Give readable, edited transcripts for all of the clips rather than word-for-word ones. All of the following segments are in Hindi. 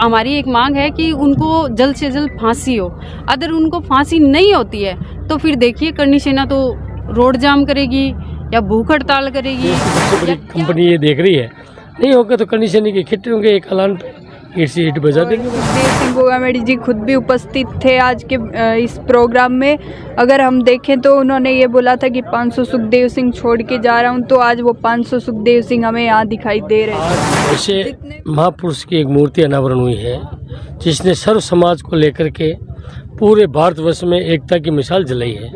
हमारी एक मांग है कि उनको जल्द से जल्द फांसी हो। अगर उनको फांसी नहीं होती है तो फिर देखिए करनी सेना तो रोड जाम करेगी या भूख हड़ताल करेगी। सबसे बड़ी कंपनी ये देख रही है, नहीं होगा तो करनी सेना के इकट्ठे होंगे, एक ऐलान ईट से ईट बजा देंगे। सुखदेव सिंह गोगामेडी जी खुद भी उपस्थित थे आज के इस प्रोग्राम में। अगर हम देखें तो उन्होंने ये बोला था कि 500 सुखदेव सिंह छोड़ के जा रहा हूं, तो आज वो 500 सुखदेव सिंह हमें यहाँ दिखाई दे रहे हैं। ऐसे महापुरुष की एक मूर्ति अनावरण हुई है जिसने सर्व समाज को लेकर के पूरे भारतवर्ष में एकता की मिसाल जलाई है।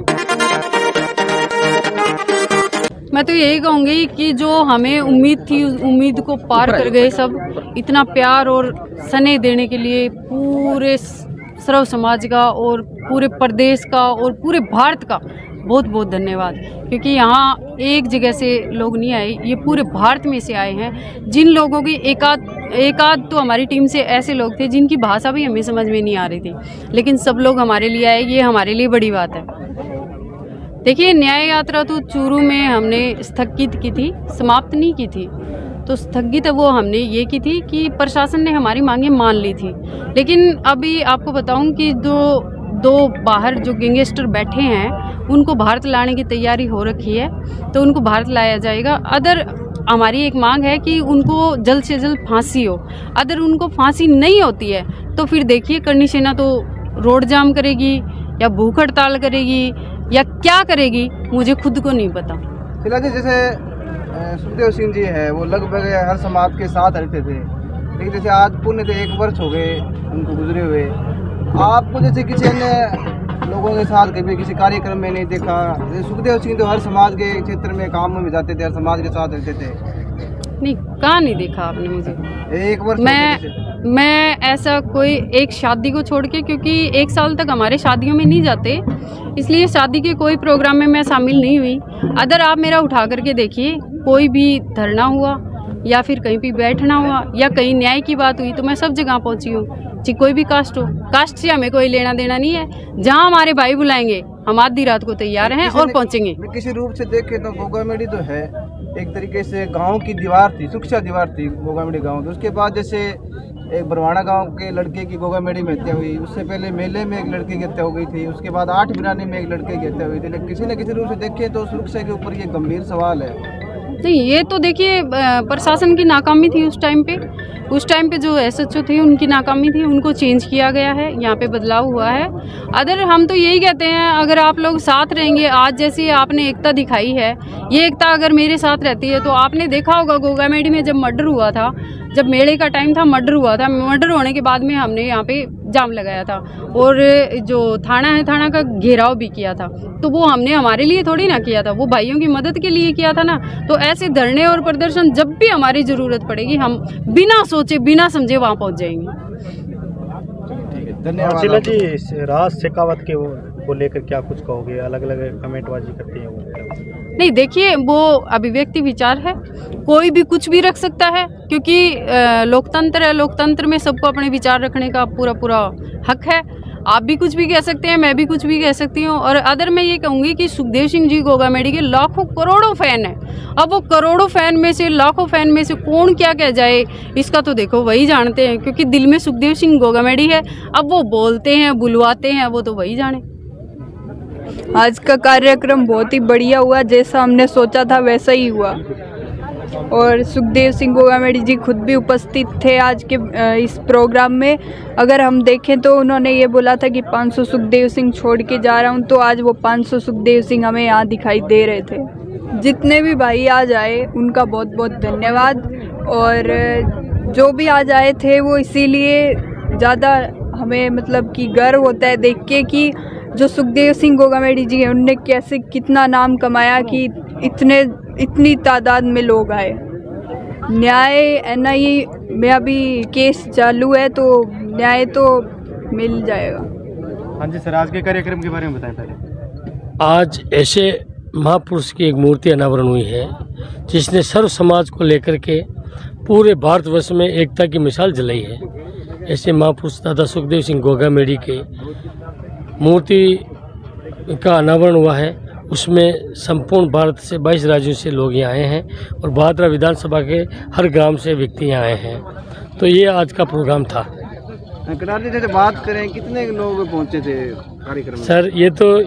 मैं तो यही कहूँगी कि जो हमें उम्मीद थी उस उम्मीद को पार कर गए सब। इतना प्यार और स्नेह देने के लिए पूरे सर्व समाज का और पूरे प्रदेश का और पूरे भारत का बहुत बहुत धन्यवाद। क्योंकि यहाँ एक जगह से लोग नहीं आए, ये पूरे भारत में से आए हैं। जिन लोगों की एक आध तो हमारी टीम से ऐसे लोग थे जिनकी भाषा भी हमें समझ में नहीं आ रही थी, लेकिन सब लोग हमारे लिए आए, ये हमारे लिए बड़ी बात है। देखिए, न्याय यात्रा तो चूरू में हमने स्थगित की थी, समाप्त नहीं की थी। तो स्थगित वो हमने ये की थी कि प्रशासन ने हमारी मांगें मान ली थी। लेकिन अभी आपको बताऊं कि दो बाहर जो गैंगस्टर बैठे हैं उनको भारत लाने की तैयारी हो रखी है, तो उनको भारत लाया जाएगा। अगर हमारी एक मांग है कि उनको जल्द से जल्द फांसी हो। अगर उनको फांसी नहीं होती है तो फिर देखिए करनी सेना तो रोड जाम करेगी या भूख हड़ताल करेगी या क्या करेगी, मुझे खुद को नहीं पता। फिलहाल जैसे सुखदेव सिंह जी है वो लगभग हर समाज के साथ रहते थे, लेकिन जैसे आज पुण्य से 1 वर्ष हो गए उनको गुजरे हुए। आपको जैसे किसी अन्य लोगों के साथ कभी किसी कार्यक्रम में नहीं देखा? सुखदेव सिंह तो हर समाज के क्षेत्र में काम में जाते थे, हर समाज के साथ रहते थे। नहीं, कहाँ नहीं देखा आपने मुझे? 1 वर्ष मैं ऐसा कोई एक शादी को छोड़ के, क्योंकि 1 साल तक हमारे शादियों में नहीं जाते, इसलिए शादी के कोई प्रोग्राम में मैं शामिल नहीं हुई। अगर आप मेरा उठा करके देखिए, कोई भी धरना हुआ या फिर कहीं भी बैठना हुआ या कहीं न्याय की बात हुई तो मैं सब जगह पहुंची हूँ। जी, कोई भी कास्ट हो, कास्ट से हमें कोई लेना देना नहीं है। जहाँ हमारे भाई बुलाएंगे हम आधी रात को तैयार हैं और पहुँचेंगे। किसी रूप से देखे तो गोगामेडी तो है एक तरीके से गांव की दीवार थी, सुरक्षा दीवार थी गोगामेडी गांव की। उसके बाद जैसे एक बरवाना गांव के लड़के की गोगामेडी में हत्या हुई, उससे पहले मेले में एक लड़के की हत्या हो गई थी, उसके बाद 8 बिरानी में एक लड़के की हत्या हुई थी। लेकिन किसी न किसी रूप से देखे तो सुरक्षा के ऊपर ये गंभीर सवाल है। नहीं, ये तो देखिए प्रशासन की नाकामी थी उस टाइम पे जो SHO थे उनकी नाकामी थी, उनको चेंज किया गया है, यहाँ पे बदलाव हुआ है। अगर हम तो यही कहते हैं, अगर आप लोग साथ रहेंगे, आज जैसे आपने एकता दिखाई है, ये एकता अगर मेरे साथ रहती है तो आपने देखा होगा गोगामेडी में जब मर्डर हुआ था, जब मेले का टाइम था, मर्डर हुआ था। मर्डर होने के बाद में हमने यहाँ पे जाम लगाया था और जो थाना है, थाना का घेराव भी किया था। तो वो हमने हमारे लिए थोड़ी ना किया था, वो भाइयों की मदद के लिए किया था ना। तो ऐसे धरने और प्रदर्शन जब भी हमारी ज़रूरत पड़ेगी हम बिना सोचे बिना समझे वहाँ पहुँच जाएंगे। धन्यवाद जी। राज शेखावत के को लेकर क्या कुछ कहोगे? अलग अलग कमेंटबाजी करते हैं वो। नहीं, देखिए, वो अभिव्यक्ति विचार है, कोई भी कुछ भी रख सकता है, क्योंकि लोकतंत्र है। लोकतंत्र में सबको अपने विचार रखने का पूरा हक है। आप भी कुछ भी कह सकते हैं, मैं भी कुछ भी कह सकती हूँ। और अदर मैं ये कहूँगी कि सुखदेव सिंह जी गोगामेडी के लाखों करोड़ों फैन हैं। अब वो करोड़ों फैन में से, लाखों फैन में से कौन क्या कह जाए, इसका तो देखो वही जानते हैं, क्योंकि दिल में सुखदेव सिंह गोगामेडी है। अब वो बोलते हैं, बुलवाते हैं, वो तो वही जाने। आज का कार्यक्रम बहुत ही बढ़िया हुआ, जैसा हमने सोचा था वैसा ही हुआ। और सुखदेव सिंह गोगामेडी जी खुद भी उपस्थित थे आज के इस प्रोग्राम में। अगर हम देखें तो उन्होंने ये बोला था कि 500 सुखदेव सिंह छोड़ के जा रहा हूं, तो आज वो 500 सुखदेव सिंह हमें यहाँ दिखाई दे रहे थे। जितने भी भाई आज आए उनका बहुत बहुत धन्यवाद। और जो भी आज आए थे वो इसीलिए ज़्यादा हमें मतलब कि गर्व होता है देख के कि जो सुखदेव सिंह गोगामेडी जी हैं उनने कैसे कितना नाम कमाया कि इतनी तादाद में लोग आए। न्याय NIA में अभी केस चालू है, तो न्याय तो मिल जाएगा। हाँ जी सर, आज के कार्यक्रम के बारे में बताएं पहले। आज ऐसे महापुरुष की एक मूर्ति अनावरण हुई है जिसने सर्व समाज को लेकर के पूरे भारतवर्ष में एकता की मिसाल जलाई है। ऐसे महापुरुष दादा सुखदेव सिंह गोगामेडी के मूर्ति का अनावरण हुआ है। उसमें संपूर्ण भारत से 22 राज्यों से लोग यहाँ आए हैं और भादरा विधानसभा के हर ग्राम से व्यक्ति यहाँ आए हैं। तो ये आज का प्रोग्राम था। कटार जी जैसे बात करें कितने लोग पहुंचे थे कार्यक्रम में? सर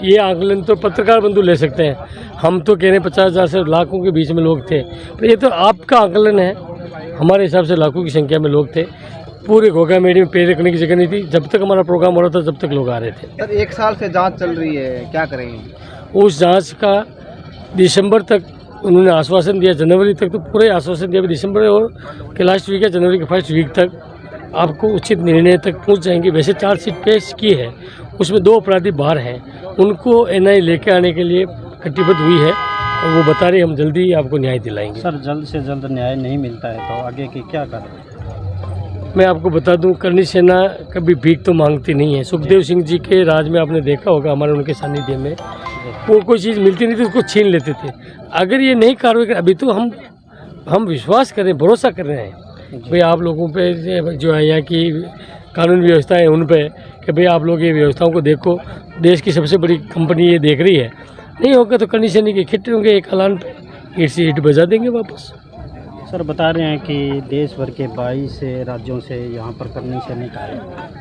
ये आकलन तो पत्रकार बंधु ले सकते हैं। हम तो कह रहे हैं 50,000 से लाखों के बीच में लोग थे, पर ये तो आपका आकलन है। हमारे हिसाब से लाखों की संख्या में लोग थे। पूरे घोघा मेडी में पैर रखने की जगह नहीं थी। जब तक हमारा प्रोग्राम हो रहा था जब तक लोग आ रहे थे। सर 1 साल से जांच चल रही है, क्या करेंगे? उस जांच का दिसंबर तक उन्होंने आश्वासन दिया, जनवरी तक तो पूरे आश्वासन दिया। दिसंबर और के लास्ट वीक या जनवरी के फर्स्ट वीक तक आपको उचित निर्णय तक पहुंच जाएंगे। वैसे चार्जशीट पेश की है, उसमें 2 अपराधी बाहर हैं, उनको एनआईए लेके आने के लिए कटिबद्ध हुई है और वो बता रहे हम जल्दी आपको न्याय दिलाएंगे। सर जल्द से जल्द न्याय नहीं मिलता है तो आगे की क्या करें? मैं आपको बता दूं, करनी सेना कभी भीख तो मांगती नहीं है। सुखदेव सिंह जी के राज में आपने देखा होगा, हमारे उनके सानिध्य में वो कोई चीज़ मिलती नहीं थी उसको छीन लेते थे। अगर ये नहीं कार्रवाई कर, अभी तो हम विश्वास करें, भरोसा कर रहे हैं भाई आप लोगों पे जो है यहाँ की कानून व्यवस्था है उन पे कि भाई आप लोग ये व्यवस्थाओं को देखो। देश की सबसे बड़ी कंपनी ये देख रही है। नहीं होगा तो करनी सेना के इकट्ठे होंगे, एक ऐलान पे ईट से ईट बजा देंगे वापस। सर बता रहे हैं कि देश भर के 22 राज्यों से यहाँ पर करनी सैनिक आए,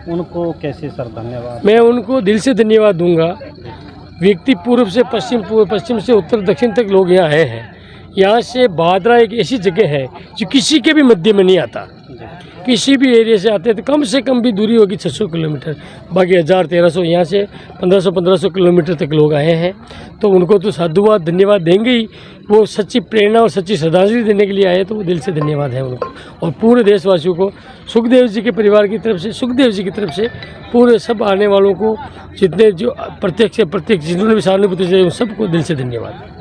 उनको कैसे सर धन्यवाद? मैं उनको दिल से धन्यवाद दूंगा। व्यक्ति पूर्व से पश्चिम से उत्तर दक्षिण तक लोग यहाँ आए हैं। यहाँ से बादरा एक ऐसी जगह है जो किसी के भी मध्य में नहीं आता। किसी भी एरिया से आते हैं तो कम से कम भी दूरी होगी 600 किलोमीटर, बाकी 1000-1300 यहाँ से 1500 किलोमीटर तक लोग आए हैं। तो उनको तो साधुवाद धन्यवाद देंगे ही। वो सच्ची प्रेरणा और सच्ची श्रद्धांजलि देने के लिए आए, तो वो दिल से धन्यवाद है उनको। और पूरे देशवासियों को, सुखदेव जी के परिवार की तरफ से, सुखदेव जी की तरफ से, पूरे सब आने वालों को, जितने जो प्रत्यक्ष से प्रत्यक्ष जिन्होंने भी सहानुभूति दी, उन सबको दिल से धन्यवाद।